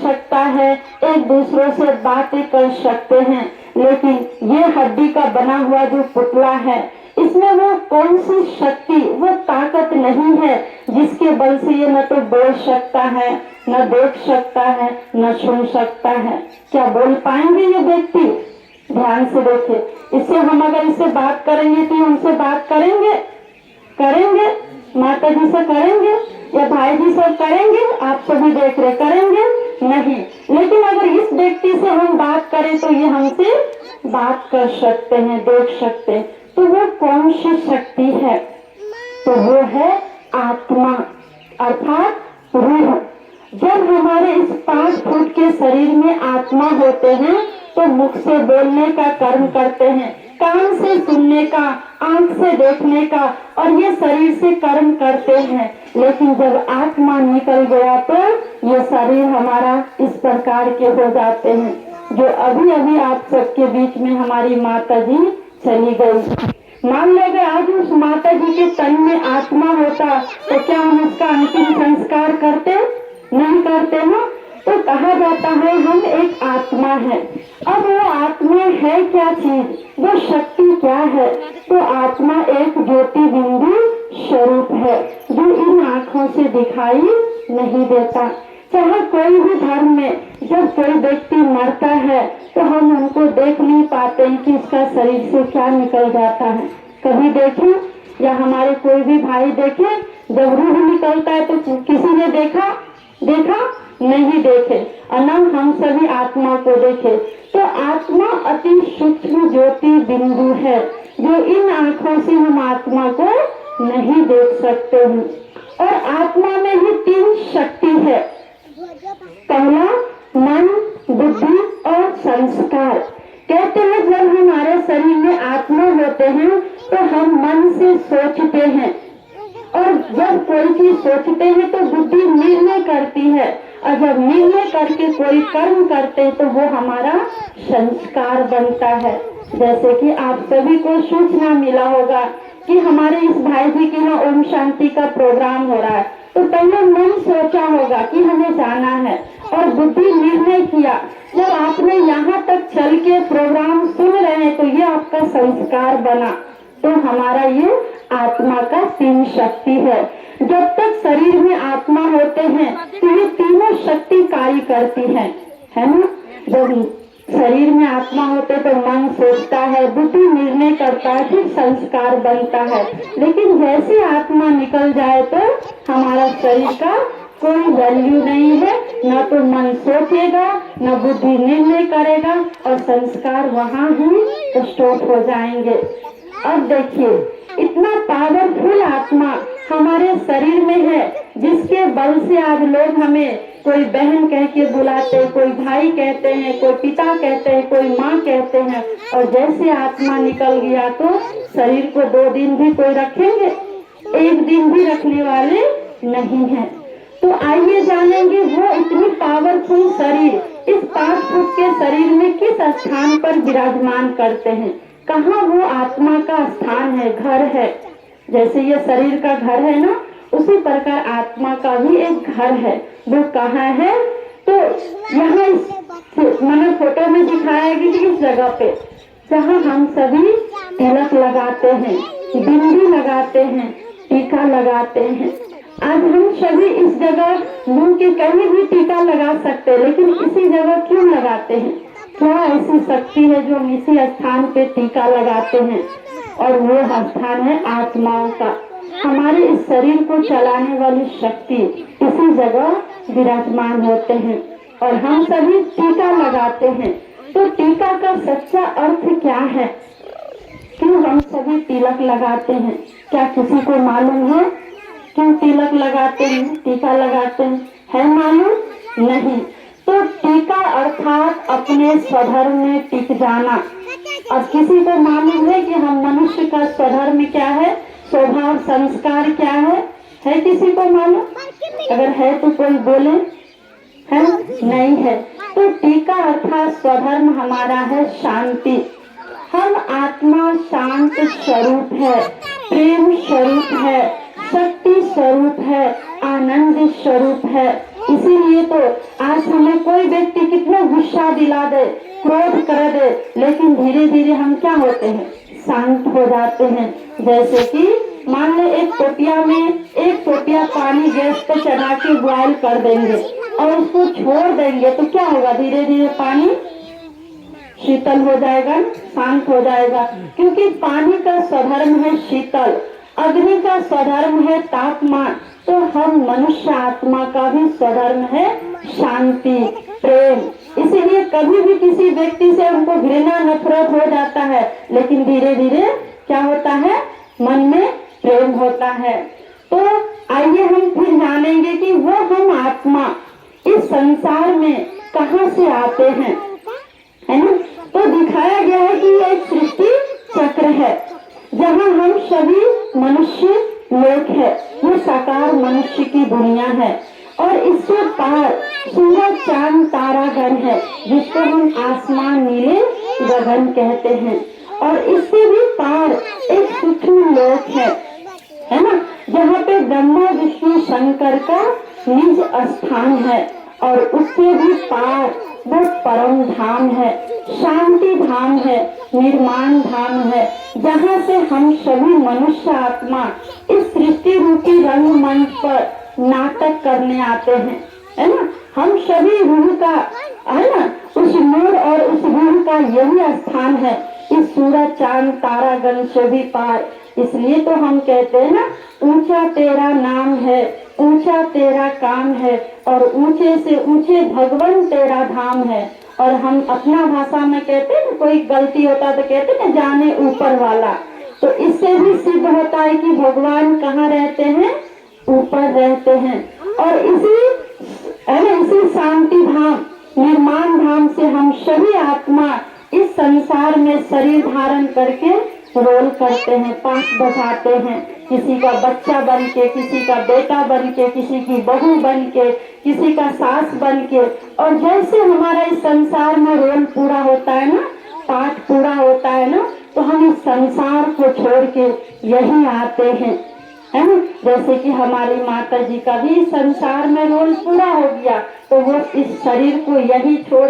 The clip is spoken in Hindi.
सकता है, एक दूसरों से बातें कर सकते हैं, लेकिन ये हड्डी का बना हुआ जो पुतला है, इसमें वो कौन सी शक्ति, वो ताकत नहीं है जिसके बल से ये न तो बोल सकता है, न देख सकता है, न सुन सकता है। क्या बोल पाएंगे ये व्यक्ति? ध्यान से देखिए, इससे हम अगर इससे बात करेंगे तो हमसे बात करेंगे? माता जी से करेंगे या भाई जी से करेंगे? आप सभी देख रहे, करेंगे नहीं। लेकिन अगर इस व्यक्ति से हम बात करें तो ये हमसे बात कर सकते हैं, देख सकते हैं। तो वो कौन सी शक्ति है? तो वो है आत्मा, अर्थात रूह। जब हमारे इस 5 फुट के शरीर में आत्मा होते हैं तो मुख से बोलने का कर्म करते हैं, कान से सुनने का, आंख से देखने का, और ये शरीर से कर्म करते हैं। लेकिन जब आत्मा निकल गया तो ये शरीर हमारा इस प्रकार के हो जाते हैं, जो अभी अभी आप सबके बीच में हमारी माता जी चली गई। मान लीजिए आज उस माता जी के तन में आत्मा होता तो क्या हम उसका अंतिम संस्कार करते? नहीं करते ना। तो कहा जाता है हम एक आत्मा है। अब वो आत्मा है क्या चीज, वो शक्ति क्या है? तो आत्मा एक ज्योति बिंदु स्वरूप है जो इन आँखों से दिखाई नहीं देता। चाहे कोई भी धर्म में जब कोई व्यक्ति मरता है तो हम उनको देख नहीं पाते हैं कि इसका शरीर से क्या निकल जाता है। कभी देखें या हमारे कोई भी भाई देखे जब रूह निकलता है तो किसी ने देखा नहीं देखे, और न हम सभी आत्मा को देखे। तो आत्मा अति सूक्ष्म ज्योति बिंदु है जो इन आँखों से हम आत्मा को नहीं देख सकते हैं। और आत्मा में ही 3 शक्ति है। पहला मन, बुद्धि और संस्कार। कहते हैं जब हमारे शरीर में आत्मा होते हैं तो हम मन से सोचते हैं, और जब कोई चीज सोचते हैं तो बुद्धि निर्णय करती है, और जब निर्णय करके कोई कर्म करते हैं तो वो हमारा संस्कार बनता है। जैसे कि आप सभी को सूचना मिला होगा कि हमारे इस भाई जी के यहाँ ओम शांति का प्रोग्राम हो रहा है, तो पहले मन सोचा होगा कि हमें जाना है और बुद्धि निर्णय किया। जब आपने यहाँ तक चल के प्रोग्राम सुन रहे हैं तो ये आपका संस्कार बना। तो हमारा ये आत्मा का 3 शक्ति है। जब तक शरीर में आत्मा होते हैं तो ये तीनों शक्ति कार्य करती है ना। जब शरीर में आत्मा होते तो मन सोचता है, बुद्धि निर्णय करता है, फिर संस्कार बनता है। लेकिन जैसे आत्मा निकल जाए तो हमारा शरीर का कोई वैल्यू नहीं है, न तो मन सोचेगा, न बुद्धि निर्णय करेगा, और संस्कार वहाँ ही स्टॉप हो जाएंगे। अब देखिए इतना पावरफुल आत्मा हमारे शरीर में है जिसके बल से आज लोग हमें कोई बहन कह के बुलाते, कोई भाई कहते हैं, कोई पिता कहते हैं, कोई माँ कहते हैं। और जैसे आत्मा निकल गया तो शरीर को 2 दिन भी कोई रखेंगे? 1 दिन भी रखने वाले नहीं है। तो आइए जानेंगे वो इतनी पावरफुल शरीर इस 5 फुट के शरीर में किस स्थान पर विराजमान करते हैं, कहाँ वो आत्मा का स्थान है, घर है। जैसे ये शरीर का घर है ना, उसी प्रकार आत्मा का भी एक घर है। वो कहाँ है? तो यहाँ मैंने फोटो में दिखाया कि इस जगह पे जहाँ हम सभी तिलक लगाते हैं, बिंदी लगाते हैं, टीका लगाते हैं। आज हम सभी इस जगह मुंह के कहीं भी टीका लगा सकते हैं, लेकिन इसी जगह क्यों लगाते हैं? क्या ऐसी शक्ति है जो हम इसी स्थान पे टीका लगाते हैं? और वो स्थान है आत्माओं का। हमारे इस शरीर को चलाने वाली शक्ति इसी जगह विराजमान होते हैं, और हम सभी टीका लगाते हैं। तो टीका का सच्चा अर्थ क्या है? क्यों हम सभी तिलक लगाते हैं? क्या किसी को मालूम है क्यों तिलक लगाते हैं, टीका लगाते हैं? है मालूम? नहीं। तो टीका अर्थात अपने स्वधर्म में टिक जाना। अब किसी को मालूम है कि हम मनुष्य का स्वधर्म क्या है, स्वभाव संस्कार क्या है किसी को मालूम? अगर है तो कोई बोले। है? नहीं है। तो टीका अर्थात स्वधर्म हमारा है शांति। हम आत्मा शांत स्वरूप है, प्रेम स्वरूप है, शक्ति स्वरूप है, आनंद स्वरूप है। इसीलिए तो आज हमें कोई हमको गुस्सा दिला दे, क्रोध कर दे, लेकिन धीरे धीरे हम क्या होते हैं, शांत हो जाते हैं। जैसे कि मान ले एक टोपिया पानी गैस पे चढ़ा के बॉयल कर देंगे और उसको छोड़ देंगे तो क्या होगा, धीरे धीरे पानी शीतल हो जाएगा, शांत हो जाएगा। क्योंकि पानी का स्वधर्म है शीतल, अग्नि का स्वधर्म है तापमान, तो हम मनुष्य आत्मा का भी स्वधर्म है शांति, प्रेम। इसीलिए कभी भी किसी व्यक्ति से हमको घृणा नफरत हो जाता है, लेकिन धीरे धीरे क्या होता है, मन में प्रेम होता है। तो आइए हम फिर जानेंगे कि वो हम आत्मा इस संसार में कहाँ से आते हैं, है ना। तो दिखाया गया है कि ये एक सृष्टि चक्र है जहाँ हम सभी मनुष्य लोग है, वो साकार मनुष्य की दुनिया है। और इससे पार सूरज चांद तारागण है, जिसको हम आसमान नीले गगन कहते हैं। और इससे भी पार एक सूक्ष्म लोक है ना, जहाँ पे ब्रह्मा विष्णु शंकर का निज स्थान है। और उससे भी पार वो परम धाम है, शांति धाम है, निर्माण धाम है, जहाँ से हम सभी मनुष्य आत्मा इस सृष्टि रूपी रंगमंच पर नाटक करने आते हैं, है ना। हम सभी रूह का, है ना, उस नूर और उस रूह का यही स्थान है, इस सूरज चांद तारागण से भी पार। इसलिए तो हम कहते हैं ना, ऊंचा तेरा नाम है, ऊंचा तेरा काम है, और ऊंचे से ऊंचे भगवान तेरा धाम है। और हम अपना भाषा में कहते हैं, कोई गलती होता तो कहते हैं जाने ऊपर वाला। तो इससे भी सिद्ध होता है कि भगवान कहाँ रहते हैं, ऊपर रहते हैं। और इसी शांति धाम, निर्माण धाम से हम सभी आत्मा इस संसार में शरीर धारण करके रोल करते हैं, पांच बजाते हैं। किसी का बच्चा बन के, किसी का बेटा बन के, किसी की बहू बन के, किसी का सास बन के। और जैसे हमारा इस संसार में रोल पूरा होता है ना, पाठ पूरा होता है ना, तो हम इस संसार को छोड़ के यही आते हैं, है ना। जैसे कि हमारी माता जी का भी संसार में रोल पूरा हो गया, तो वो इस शरीर को यही छोड़